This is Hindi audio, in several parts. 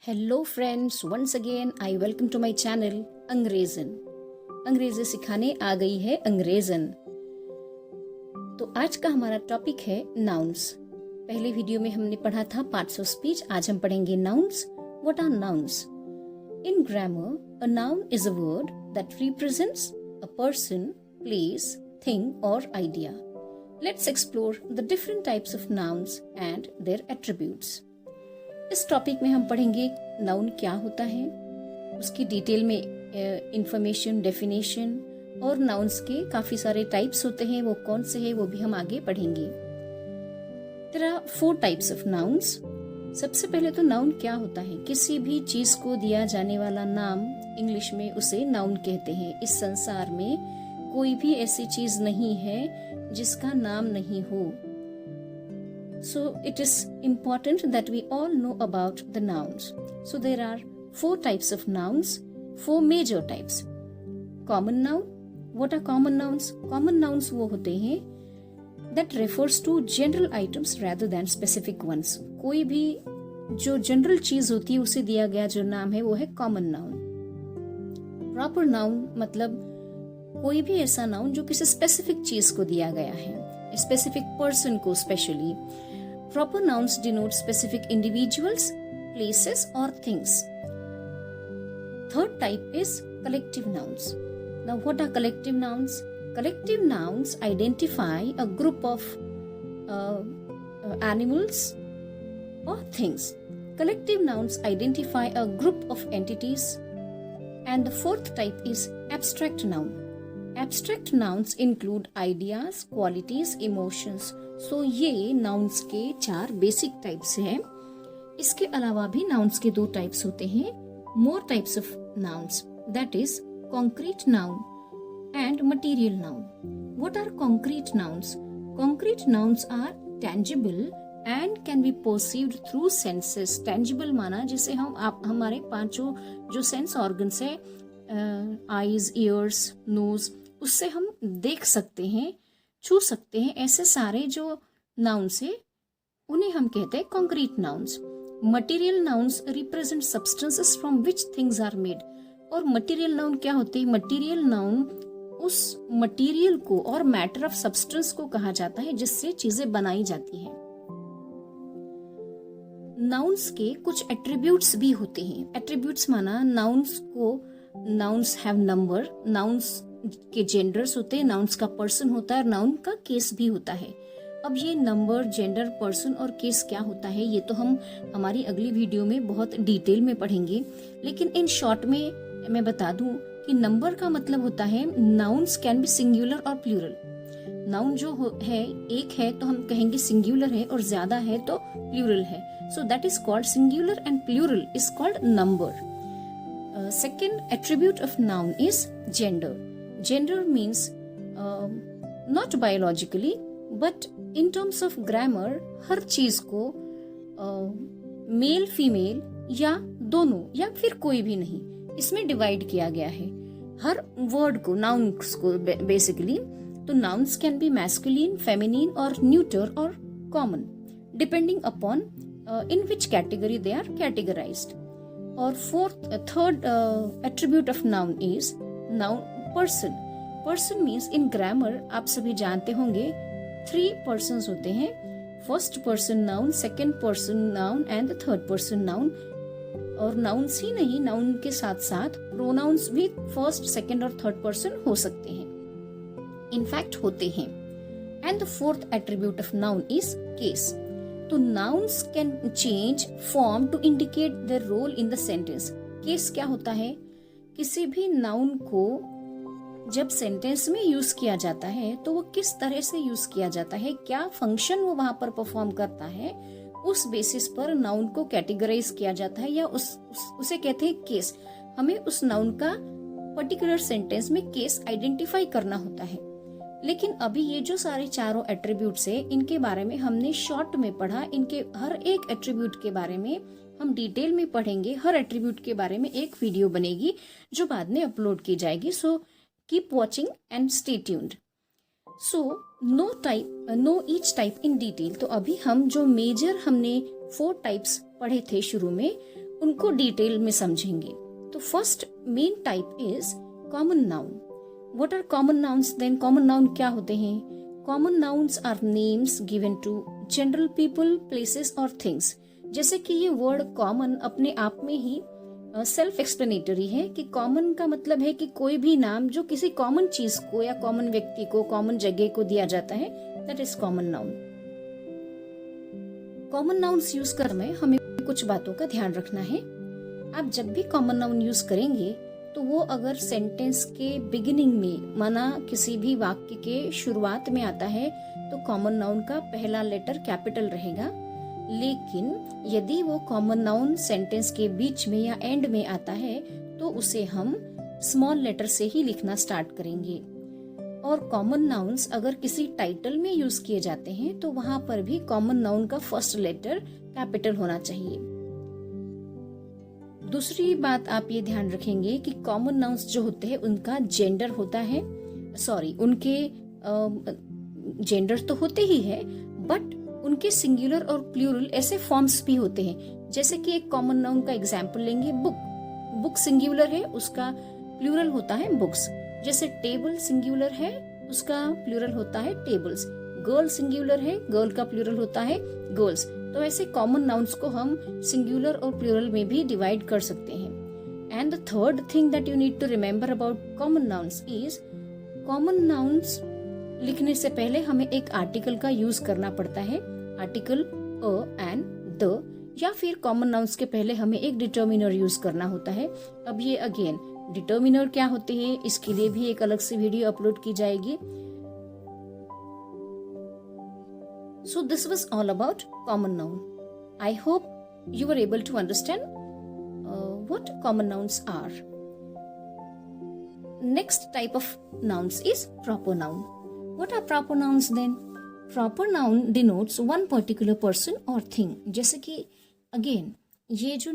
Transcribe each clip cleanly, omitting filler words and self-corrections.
Hello friends, once again I welcome to my channel Angrezan. अंग्रेजी सिखाने आ गई है अंग्रेजन। तो आज का हमारा टॉपिक है नाउन्स। पहले वीडियो में हमने पढ़ा था पार्ट्स ऑफ स्पीच, आज हम पढ़ेंगे nouns. What are nouns? In grammar, a noun is a word that represents a person, place, thing or idea. Let's explore the different types of nouns and their attributes. इस टॉपिक में हम पढ़ेंगे नाउन क्या होता है, उसकी डिटेल में इंफॉर्मेशन, डेफिनेशन और नाउन्स के काफी सारे टाइप्स होते हैं, वो कौन से हैं वो भी हम आगे पढ़ेंगे। There are 4 types of nouns. सबसे पहले तो नाउन क्या होता है? किसी भी चीज को दिया जाने वाला नाम, इंग्लिश में उसे नाउन कहते हैं। इस संसार में कोई भी ऐसी चीज नहीं है जिसका नाम नहीं हो। So it is important that we all know about the nouns. So there are 4 types of nouns, 4 major types. Common noun. What are common nouns? Common nouns वो होते हैं that refers to general items rather than specific ones. कोई भी जो जनरल चीज होती है उसे दिया गया जो नाम है वो है common noun. Proper noun मतलब कोई भी ऐसा नाउन जो किसी स्पेसिफिक चीज को दिया गया है, स्पेसिफिक पर्सन को specially. Proper nouns denote specific individuals, places or things. Third type is collective nouns. Now what are collective nouns? Collective nouns identify a group of animals or things. Collective nouns identify a group of entities. And the fourth type is abstract noun. Abstract nouns include ideas, qualities, emotions. So ये nouns के 4 बेसिक टाइप्स हैं। इसके अलावा भी nouns के 2 टाइप्स होते हैं। More types of nouns, that is concrete noun and material noun. What are concrete nouns? Concrete nouns are tangible and can be perceived through senses. Tangible माना जिसे हमारे 5 जो सेंस ऑर्गन्स है, आईज, ईयर्स, नोज, उससे हम देख सकते हैं, छू सकते हैं। ऐसे सारे जो नाउन्स है उन्हें हम कहते हैं concrete nouns. Material nouns represent substances from which things are made. और मटेरियल नाउन क्या होते हैं? मटेरियल नाउन उस मटेरियल को और मैटर ऑफ सब्सटेंस को कहा जाता है जिससे चीजें बनाई जाती हैं। नाउन्स के कुछ एट्रीब्यूट्स भी होते हैं। एट्रीब्यूट्स माना नाउन्स हैव नंबर, नाउन्स के जेंडर्स होते हैं, नाउन्स का पर्सन होता है और नाउन का केस भी होता है। अब ये नंबर, जेंडर, पर्सन और केस क्या होता है ये तो हम हमारी अगली वीडियो में बहुत डिटेल में पढ़ेंगे, लेकिन इन शॉर्ट में मैं बता दूं कि नंबर का मतलब होता है नाउन्स कैन बी सिंगुलर और प्लूरल। नाउन जो है एक है तो हम कहेंगे सिंगुलर है और ज्यादा है तो प्लूरल है। So that is called singular and plural is called number. Second attribute of noun is gender. Gender means not biologically but in terms of grammar हर चीज को मेल, फीमेल या दोनों या फिर कोई भी नहीं, इसमें डिवाइड किया गया है हर वर्ड को, नाउन्स को बेसिकली। तो nouns can be masculine, feminine और न्यूटर और common depending upon in which category they are categorized. और third attribute of noun is noun person. Person means in grammar आप सभी जानते होंगे 3 persons होते हैं, first person noun, second person noun and the third person noun. और nouns ही नहीं, noun के साथ साथ pronouns भी first, second और third person हो सकते हैं, in fact होते हैं। And the fourth attribute of noun is case. तो nouns can change form to indicate their role in the sentence. Case क्या होता है? किसी भी नाउन को जब सेंटेंस में यूज किया जाता है तो वो किस तरह से यूज किया जाता है, क्या फंक्शन वो वहां पर परफॉर्म करता है, उस बेसिस पर नाउन को कैटेगराइज किया जाता है या उसे कहते हैं केस। हमें उस नाउन का पर्टिकुलर सेंटेंस में केस आइडेंटिफाई करना होता है। लेकिन अभी ये जो सारे चारों एट्रीब्यूट्स है इनके बारे में हमने शॉर्ट में पढ़ा। इनके हर एक एट्रीब्यूट के बारे में हम डिटेल में पढ़ेंगे। हर एट्रीब्यूट के बारे में एक वीडियो बनेगी जो बाद में अपलोड की जाएगी। So keep watching and stay tuned. So know each type in detail. तो अभी हम जो मेजर हमने 4 टाइप्स पढ़े थे शुरू में, उनको डिटेल में समझेंगे। तो first main type is common noun. What are common nouns then? Common noun क्या होते हैं? Common nouns are names given to general people, places और थिंग्स। जैसे कि ये वर्ड कॉमन अपने आप में ही सेल्फ एक्सप्लेनेटरी है कि कॉमन का मतलब है कि कोई भी नाम जो किसी कॉमन चीज को या कॉमन व्यक्ति को, कॉमन जगह को दिया जाता है, that is common noun. Common nouns use करने में हमें कुछ बातों का ध्यान रखना है। आप जब भी कॉमन नाउन यूज करेंगे तो वो अगर सेंटेंस के बिगिनिंग में, माना किसी भी वाक्य के शुरुआत में आता है, तो कॉमन नाउन का पहला लेटर कैपिटल रहेगा। लेकिन यदि वो कॉमन नाउन सेंटेंस के बीच में या एंड में आता है तो उसे हम स्मॉल लेटर से ही लिखना स्टार्ट करेंगे। और कॉमन नाउन्स अगर किसी टाइटल में यूज किए जाते हैं तो वहां पर भी कॉमन नाउन का फर्स्ट लेटर कैपिटल होना चाहिए। दूसरी बात आप ये ध्यान रखेंगे कि कॉमन नाउन्स जो होते हैं उनका जेंडर होता है, उनके जेंडर तो होते ही है, बट उनके सिंगुलर और प्लूरल ऐसे फॉर्म्स भी होते हैं। जैसे कि एक कॉमन नाउन का एग्जाम्पल लेंगे, बुक। बुक सिंगुलर है, उसका प्लूरल होता है बुक्स। जैसे टेबल सिंगुलर है, उसका प्लूरल होता है टेबल्स। गर्ल सिंगुलर है, गर्ल का प्लूरल होता है गर्ल्स। तो ऐसे कॉमन नाउन्स को हम सिंगुलर और प्लूरल में भी डिवाइड कर सकते हैं। And the third thing that you need to remember about common nouns is, common nouns लिखने से पहले हमें एक आर्टिकल का यूज करना पड़ता है। आर्टिकल अ एंड द, या फिर कॉमन नाउन्स के पहले हमें एक डिटर्मिनर यूज करना होता है। अब ये अगेन डिटर्मिनर क्या होते हैं, इसके लिए भी एक अलग से वीडियो अपलोड की जाएगी। So this was all about common noun. I hope you were able to understand what common nouns are. Next type of nouns is proper noun. What are proper nouns then? Proper noun denotes one particular person or thing. जैसे कि again ये जो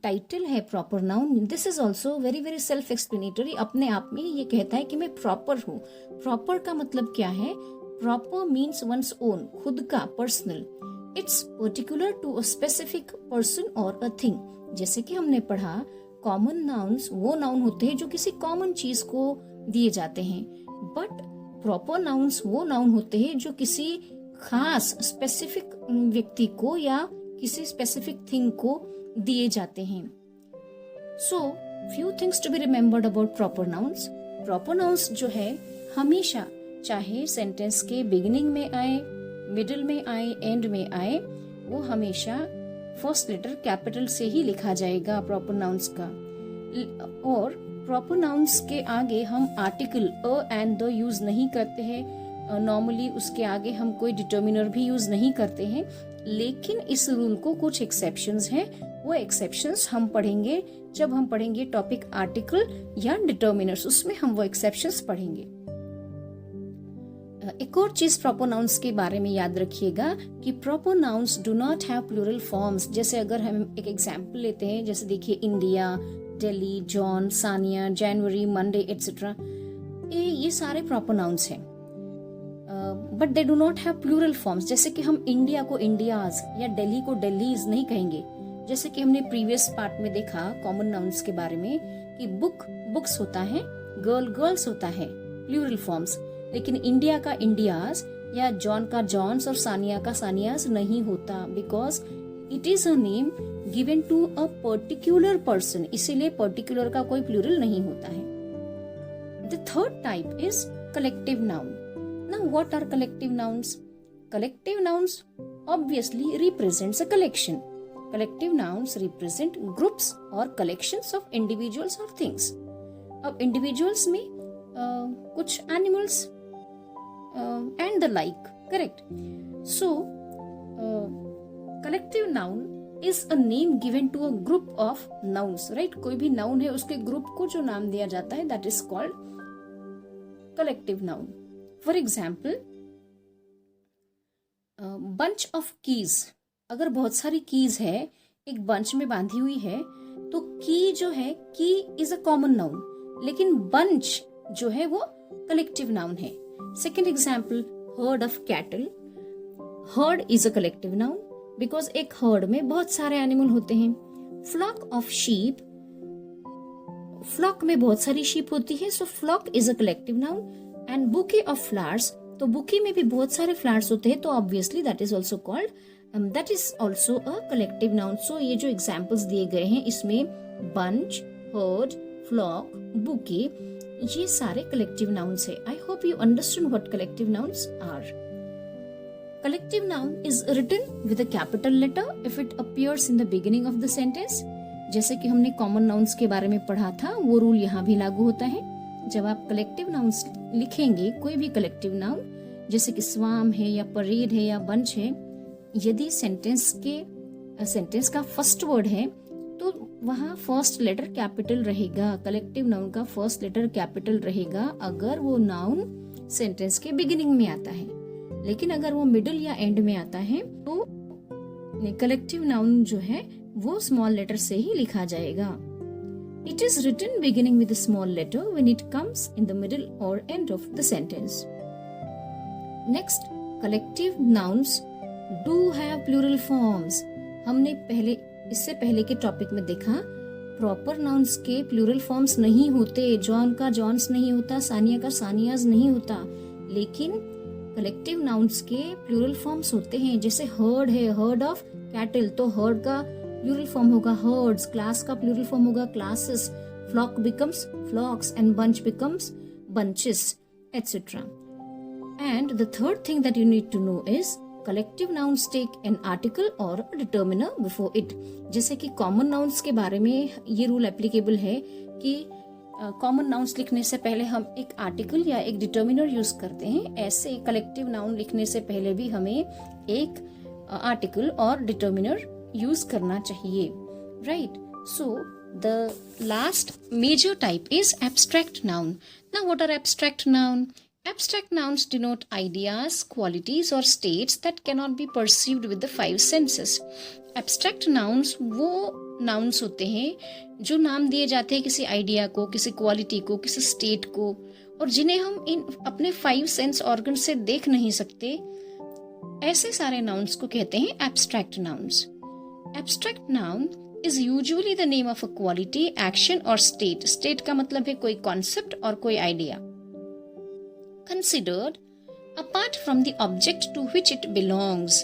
टाइटल है proper noun, this is also very very self explanatory. अपने आप में ये कहता है कि मैं प्रॉपर हूँ। प्रॉपर का मतलब क्या है? प्रॉपर मीन्स वंस ओन, खुद का, personal. It's particular to a specific person और अ थिंग। जैसे कि हमने पढ़ा, कॉमन नाउन्स वो नाउन होते हैं जो किसी कॉमन चीज को दिए जाते हैं, बट प्रॉपर नाउन्स वो नाउन होते हैं जो किसी खास स्पेसिफिक व्यक्ति को या किसी स्पेसिफिक थिंग को दिए जाते हैं। So few things to be remembered about proper nouns. Proper nouns जो है हमेशा, चाहे सेंटेंस के बिगिनिंग में आए, मिडिल में आए, एंड में आए, वो हमेशा फर्स्ट लेटर कैपिटल से ही लिखा जाएगा प्रॉपर नाउन्स का। और प्रॉपर नाउन्स के आगे हम article a and the use नहीं करते हैं। नॉर्मली उसके आगे हम कोई डिटर्मिनर भी यूज नहीं करते हैं। लेकिन इस रूल को कुछ एक्सेप्शंस हैं, वो एक्सेप्शंस हम पढ़ेंगे जब हम पढ़ेंगे टॉपिक आर्टिकल या डिटर्मिनर्स, उसमें हम वो एक्सेप्शंस पढ़ेंगे। एक और चीज प्रॉपर नाउन्स के बारे में याद रखिएगा कि proper nouns do not have plural forms. जैसे अगर हम एक एग्जांपल लेते हैं, जैसे देखिए India, Delhi, John, Sania, January, Monday etcetera, ये सारे प्रॉपर नाउन्स हैं, but they do not have plural forms. जैसे कि हम इंडिया को इंडियाज या दिल्ली को दिल्लीज नहीं कहेंगे। जैसे कि हमने प्रीवियस पार्ट में देखा कॉमन नाउन्स के बारे में कि बुक बुक्स होता है, गर्ल गर्ल्स होता है, प्लूरल फॉर्म्स। लेकिन इंडिया का इंडियाज या जॉन का जॉन्स और सानिया का सानियाज नहीं होता, because it is a name given to a particular person, इसीलिए पर्टिकुलर का कोई प्लूरल नहीं होता है। The third type is collective noun. Now what are collective nouns? Collective nouns obviously represents a collection. Collective nouns represent groups or collections of individuals or things. अब individuals में कुछ animals and the like, correct? So collective noun is a name given to a group of nouns, right? कोई भी noun है उसके group को जो नाम दिया जाता है that is called collective noun. For example, bunch of keys. अगर बहुत सारी कीज है एक बंच में बांधी हुई है तो की जो है की इज अ कॉमन नाउन, लेकिन बंच जो है वो कलेक्टिव नाउन है. Second example, heard of cattle. Heard is a collective noun because एक हर्ड में बहुत सारे एनिमल होते हैं. फ्लॉक ऑफ शीप, फ्लॉक में बहुत सारी शीप होती है, so flock is a collective noun. And bouquet of flowers, तो बुके में भी बहुत सारे फ्लावर्स होते हैं, तो obviously that is also called, that is also a collective noun. So ये जो एग्जाम्पल्स दिए गए हैं इसमें बंच, हर्ड, फ्लॉक, बुके, ये सारे कलेक्टिव नाउन्स है। I hope you understand what collective nouns are. Collective noun is written with a capital letter if it appears in the beginning of the sentence. जैसे कि हमने कॉमन नाउन्स के बारे में पढ़ा था, वो रूल यहाँ भी लागू होता है। जब आप कलेक्टिव नाउन्स लिखेंगे, कोई भी कलेक्टिव नाउन जैसे कि स्वाम है या परेड है या बंच है, यदि सेंटेंस का फर्स्ट वर्ड है तो वहाँ फर्स्ट लेटर कैपिटल रहेगा। कलेक्टिव नाउन का फर्स्ट लेटर कैपिटल रहेगा अगर वो नाउन सेंटेंस के बिगिनिंग में आता है, लेकिन अगर वो मिडिल या एंड में आता है तो कलेक्टिव नाउन जो है वो स्मॉल लेटर से ही लिखा जाएगा। It is written beginning with a small letter when it comes in the middle or end of the sentence. Next, collective nouns do have plural forms. हमने इससे पहले के टॉपिक में देखा प्रॉपर नाउन्स के प्लूरल फॉर्म्स नहीं होते। जॉन का जॉन्स नहीं होता, सानिया का सानियाज नहीं होता, लेकिन कलेक्टिव नाउन्स के प्लूरल फॉर्म्स होते हैं। जैसे हर्ड है, हर्ड ऑफ कैटल, तो हर्ड का प्लूरल फॉर्म होगा हर्ड्स, क्लास का प्लूरल फॉर्म होगा classes, flock becomes flocks and bunch becomes bunches, etcetera. And the third thing that you need to know is collective nouns take an article or a determiner before it. जैसे कि कॉमन नाउन्स के बारे में ये रूल एप्लीकेबल है कि कॉमन नाउन्स लिखने से पहले हम एक आर्टिकल या एक डिटर्मिनर यूज करते हैं, ऐसे कलेक्टिव नाउन लिखने से पहले भी हमें एक आर्टिकल और डिटर्मिनर यूज करना चाहिए, right? So the last major type is abstract noun. Now what are abstract noun? Abstract nouns denote ideas, qualities or states that cannot be perceived with the five senses. Abstract nouns वो nouns होते हैं जो नाम दिए जाते हैं किसी आइडिया को, किसी क्वालिटी को, किसी स्टेट को, और जिन्हें हम इन अपने 5 सेंस ऑर्गन से देख नहीं सकते। ऐसे सारे nouns को कहते हैं abstract nouns. Abstract noun is usually the name of a quality, action or state. State का मतलब है कोई concept और कोई idea. Considered apart from the object to which it belongs.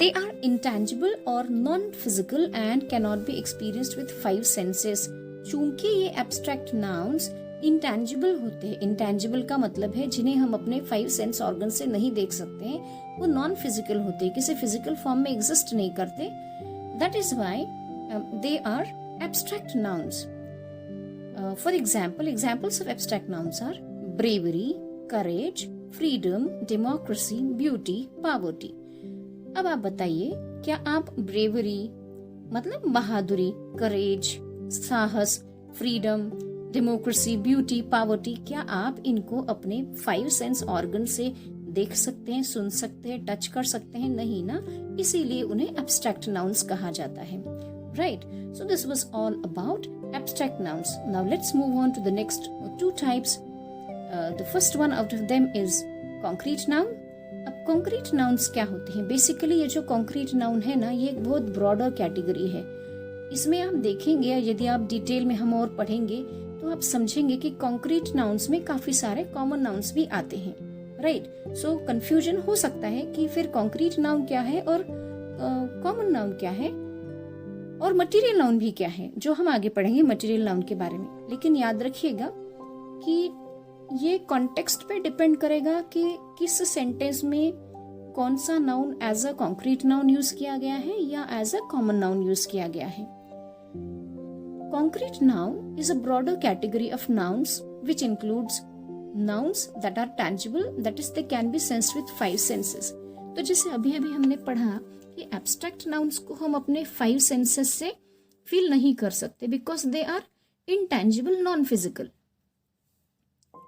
They are intangible or non-physical and cannot be experienced with 5 senses. चूंकि ये abstract nouns intangible होते हैं, intangible का मतलब है जिन्हें हम अपने 5 sense organ से नहीं देख सकते हैं, वो non-physical होते हैं, किसी physical form में exist नहीं करते. That is why they are abstract nouns. For example, examples of abstract nouns are bravery, courage, freedom, democracy, beauty, poverty. अब आप बताइए, क्या आप bravery मतलब बहादुरी, courage साहस, freedom, democracy, beauty, poverty, क्या आप इनको अपने 5 sense organ से देख सकते हैं, सुन सकते हैं, टच कर सकते हैं? नहीं ना, इसीलिए उन्हें abstract nouns कहा जाता है, right? So this was all about abstract nouns. Now let's move on to the next 2 types. The first one out of them is concrete noun. अब concrete nouns क्या होते हैं? बेसिकली ये जो concrete noun है ना, ये एक बहुत ब्रॉडर कैटेगरी है। इसमें आप देखेंगे, यदि आप डिटेल में हम और पढ़ेंगे तो आप समझेंगे कि concrete nouns में काफी सारे common nouns भी आते हैं, राइट? सो कंफ्यूजन हो सकता है कि फिर concrete noun क्या है और common noun क्या है और material noun भी क्या है, जो हम आगे पढ़ेंगे material noun के बारे में। लेकिन याद रखिएगा कि ये कॉन्टेक्स्ट पे डिपेंड करेगा कि किस सेंटेंस में कौन सा noun as a concrete noun use किया गया है या as a common noun use किया गया है। Concrete noun is a broader category of nouns which includes nouns that are tangible, that is they can be sensed with 5 senses. तो जैसे अभी हमने पढ़ा कि abstract nouns को हम अपने 5 senses से फील नहीं कर सकते because they are intangible, non-physical.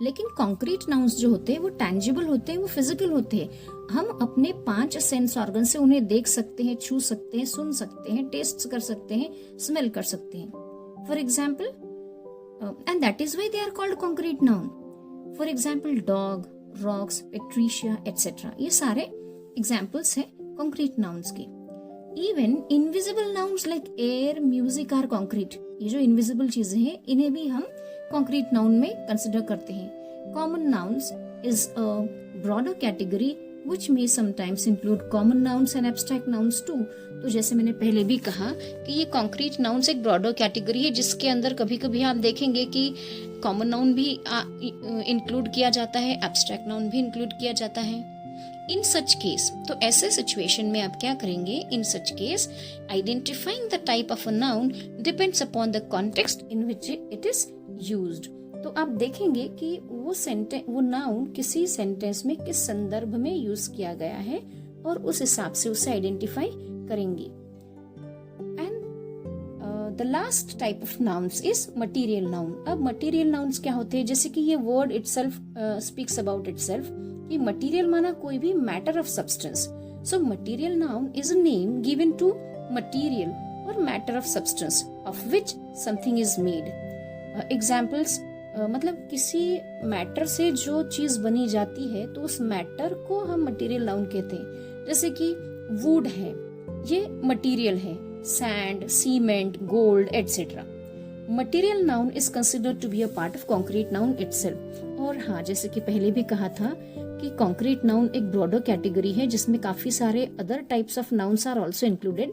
लेकिन कॉन्क्रीट नाउन्स जो होते हैं वो टैंजिबल होते हैं, वो फिजिकल होते हैं। हम अपने 5 सेंस ऑर्गन से उन्हें देख सकते हैं, छू सकते हैं, सुन सकते हैं, टेस्ट कर सकते हैं, स्मेल कर सकते हैं। For example, and that is why they are called concrete noun. For example dog, rocks, Patricia etcetera, ये सारे एग्जाम्पल्स हैं कॉन्क्रीट नाउन्स के। Even invisible nouns like air, music are concrete, ये जो इनविजिबल चीजें हैं इन्हें भी हम कॉन्क्रीट नाउन में कंसिडर करते हैं। Common nouns is a broader category which may sometimes include common nouns and abstract nouns too। तो जैसे मैंने पहले भी कहा कि ये कॉन्क्रीट नाउन्स एक ब्रॉडर कैटेगरी है जिसके अंदर कभी कभी आप देखेंगे कि कॉमन नाउन भी इंक्लूड किया जाता है, एब्स्ट्रैक्ट नाउन भी इंक्लूड किया जाता है। इन सच केस, तो ऐसे सिचुएशन में आप क्या करेंगे? In such case identifying the type of a noun depends upon the context in which it is used. तो आप देखेंगे कि वो नाउन किसी सेंटेंस में किस संदर्भ में यूज किया गया है और उस हिसाब से उसे आइडेंटिफाई करेंगे। And the last type of nouns is material noun. अब मटीरियल नाउन्स क्या होते हैं? जैसे कि ये word itself speaks about itself कि मटीरियल माना कोई भी matter of substance. So material noun is a name given to material or matter of substance of which something is made. Examples मतलब किसी मैटर से जो चीज बनी जाती है तो उस मैटर को हम मटेरियल नाउन कहते हैं। जैसे कि वुड है, ये मटेरियल है, sand, cement, gold etcetera. Material noun is considered to be a part of concrete noun itself. और हाँ, जैसे कि पहले भी कहा था कि कॉन्क्रीट नाउन एक ब्रॉडर कैटेगरी है जिसमें काफी सारे other types of nouns are also included.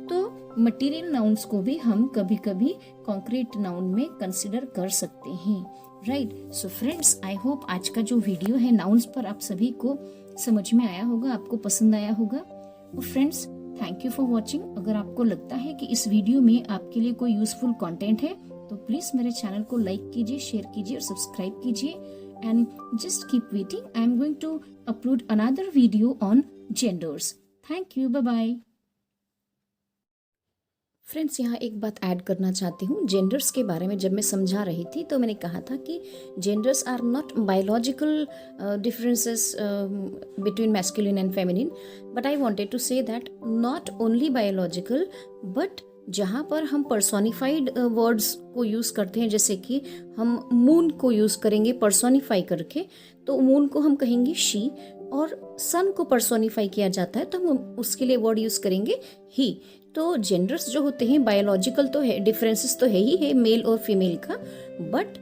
तो मटेरियल नाउन्स को भी हम कभी कभी कॉन्क्रीट नाउन में कंसिडर कर सकते हैं, right. So friends, I hope आज का जो वीडियो है नाउन्स पर आप सभी को समझ में आया होगा, आपको पसंद आया होगा। तो friends, thank you for watching. अगर आपको लगता है कि इस वीडियो में आपके लिए कोई यूजफुल कंटेंट है तो प्लीज मेरे चैनल को लाइक कीजिए, शेयर कीजिए और सब्सक्राइब कीजिए। And just keep waiting, I am going to upload another video on genders. Thank you, bye bye. Friends, यहाँ एक बात ऐड करना चाहती हूँ। जेंडर्स के बारे में जब मैं समझा रही थी तो मैंने कहा था कि genders are not biological differences between masculine and feminine, but I wanted to say that not only biological, but जहाँ पर हम पर्सोनिफाइड वर्ड्स को यूज़ करते हैं, जैसे कि हम मून को यूज़ करेंगे पर्सोनिफाई करके, तो मून को हम कहेंगे शी, और सन को पर्सोनिफाई किया जाता है तो हम उसके लिए वर्ड यूज़ करेंगे ही। तो जेंडर्स जो होते हैं बायोलॉजिकल तो है, डिफरेंसेस तो है ही है मेल और फीमेल का, but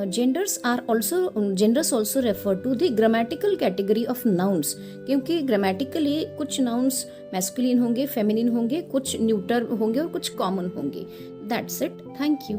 genders also refer to the grammatical category of nouns, क्योंकि ग्रामेटिकली कुछ नाउन्स मैस्कुलिन होंगे, फेमिनिन होंगे, कुछ न्यूटर होंगे और कुछ कॉमन होंगे। That's it, thank you.